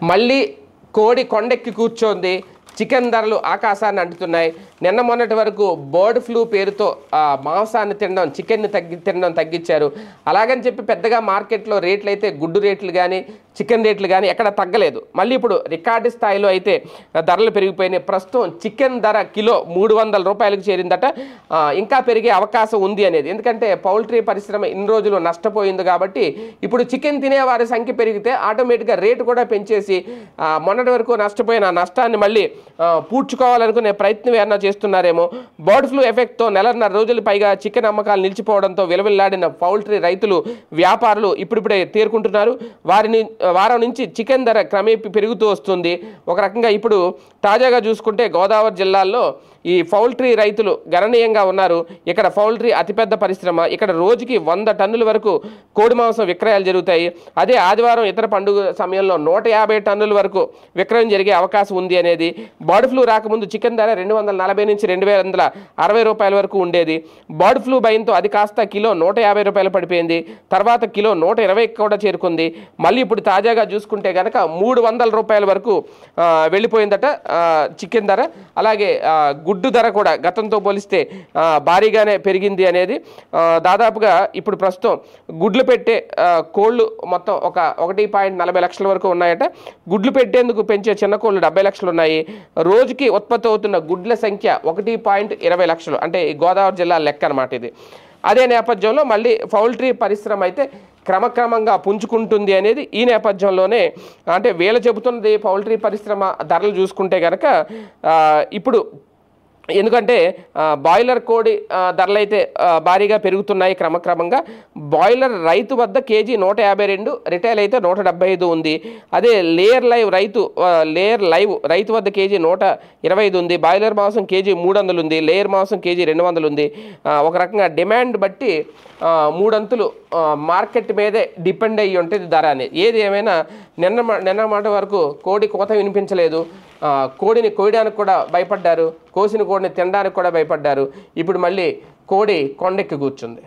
మళ్ళీ కోడి కొండెక్కి కూర్చోంది. చికెన్ ధరలు ఆకాశాన్ని అంటుతున్నాయి. నిన్న మొన్నటి వరకు బర్డ్ ఫ్లూ పేరుతో మాంసాన్ని తినడం, చికెన్ని తినడం తగ్గించారు. అలాగని చెప్పి పెద్దగా మార్కెట్లో రేట్లు అయితే గుడ్డు రేట్లు కానీ చికెన్ రేట్లు కానీ ఎక్కడ తగ్గలేదు. మళ్ళీ ఇప్పుడు రికార్డు స్థాయిలో అయితే ధరలు పెరిగిపోయినాయి. ప్రస్తుతం చికెన్ ధర కిలో 300 రూపాయలకు చేరిందట. ఇంకా పెరిగే అవకాశం ఉంది అనేది, ఎందుకంటే పౌల్ట్రీ పరిశ్రమ ఇన్ని రోజులు నష్టపోయింది కాబట్టి ఇప్పుడు చికెన్ తినే వారి సంఖ్య పెరిగితే ఆటోమేటిక్గా రేటు కూడా పెంచేసి మొన్నటి వరకు నష్టపోయిన నష్టాన్ని మళ్ళీ పూడ్చుకోవాలనుకునే ప్రయత్నం ఏమన్నా చేస్తున్నారేమో. బర్డ్ ఫ్లూ ఎఫెక్ట్తో 1.5 రోజులు పైగా చికెన్ అమ్మకాలు నిలిచిపోవడంతో విలవిల్లాడిన పౌల్ట్రీ రైతులు, వ్యాపారులు ఇప్పుడిప్పుడే తేరుకుంటున్నారు. వారం నుంచి చికెన్ ధర క్రమేపీ పెరుగుతూ వస్తుంది. ఒక రకంగా ఇప్పుడు తాజాగా చూసుకుంటే గోదావరి జిల్లాల్లో ఈ పౌల్ట్రీ రైతులు గణనీయంగా ఉన్నారు. ఇక్కడ పౌల్ట్రీ అతిపెద్ద పరిశ్రమ. ఇక్కడ రోజుకి 100 టన్నుల వరకు కోడి మాంసం విక్రయాలు జరుగుతాయి. అదే ఆదివారం ఇతర పండుగ సమయంలో 150 టన్నుల వరకు విక్రయం జరిగే అవకాశం ఉంది అనేది. బర్డ్ ఫ్లూ రాకముందు చికెన్ ధర 240 నుంచి 260 రూపాయల వరకు ఉండేది. బర్డ్ ఫ్లూ భయంతో అది కాస్త కిలో 150 రూపాయలు పడిపోయింది. తర్వాత కిలో 120 కూడా చేరుకుంది. మళ్ళీ ఇప్పుడు తాజాగా చూసుకుంటే కనుక 300 రూపాయల వరకు వెళ్ళిపోయిందట చికెన్ ధర. అలాగే గుడ్డు ధర కూడా గతంతో పోలిస్తే భారీగానే పెరిగింది అనేది. దాదాపుగా ఇప్పుడు ప్రస్తుతం గుడ్లు పెట్టే కోళ్ళు మొత్తం ఒక 1.40 లక్షల వరకు ఉన్నాయట. గుడ్లు పెట్టేందుకు పెంచే చిన్న కోళ్ళు 70 లక్షలు ఉన్నాయి. రోజుకి ఉత్పత్తి అవుతున్న గుడ్ల సంఖ్య 1.20 లక్షలు, అంటే ఈ గోదావరి జిల్లా లెక్క అన్నమాట ఇది. అదే నేపథ్యంలో మళ్ళీ పౌల్ట్రీ పరిశ్రమ అయితే క్రమక్రమంగా పుంజుకుంటుంది అనేది ఈ నేపథ్యంలోనే, అంటే వీళ్ళు చెబుతున్నది పౌల్ట్రీ పరిశ్రమ ధరలు చూసుకుంటే కనుక ఇప్పుడు ఎందుకంటే బాయిలర్ కోడి ధరలు అయితే భారీగా పెరుగుతున్నాయి క్రమక్రమంగా. బాయిలర్ రైతు వద్ద కేజీ 152, రిటైల్ అయితే 175 ఉంది. అదే లేయర్ లైవ్ రైతు వద్ద కేజీ 125 ఉంది. బాయిలర్ మాంసం కేజీ 300 ఉంది. లేయర్ మాంసం కేజీ 200 ఉంది. ఒక రకంగా డిమాండ్ బట్టి 3 అంతులు మార్కెట్ మీదే డిపెండ్ అయ్యి ఉంటుంది ధర అనేది. ఏది ఏమైనా నిన్న మాట వరకు కోడి కోత వినిపించలేదు. కోడిని కోయడానికి కూడా భయపడ్డారు, కోసిన కోడిని తినడానికి కూడా భయపడ్డారు. ఇప్పుడు మళ్ళీ కోడి కొండెక్కి కూర్చుంది.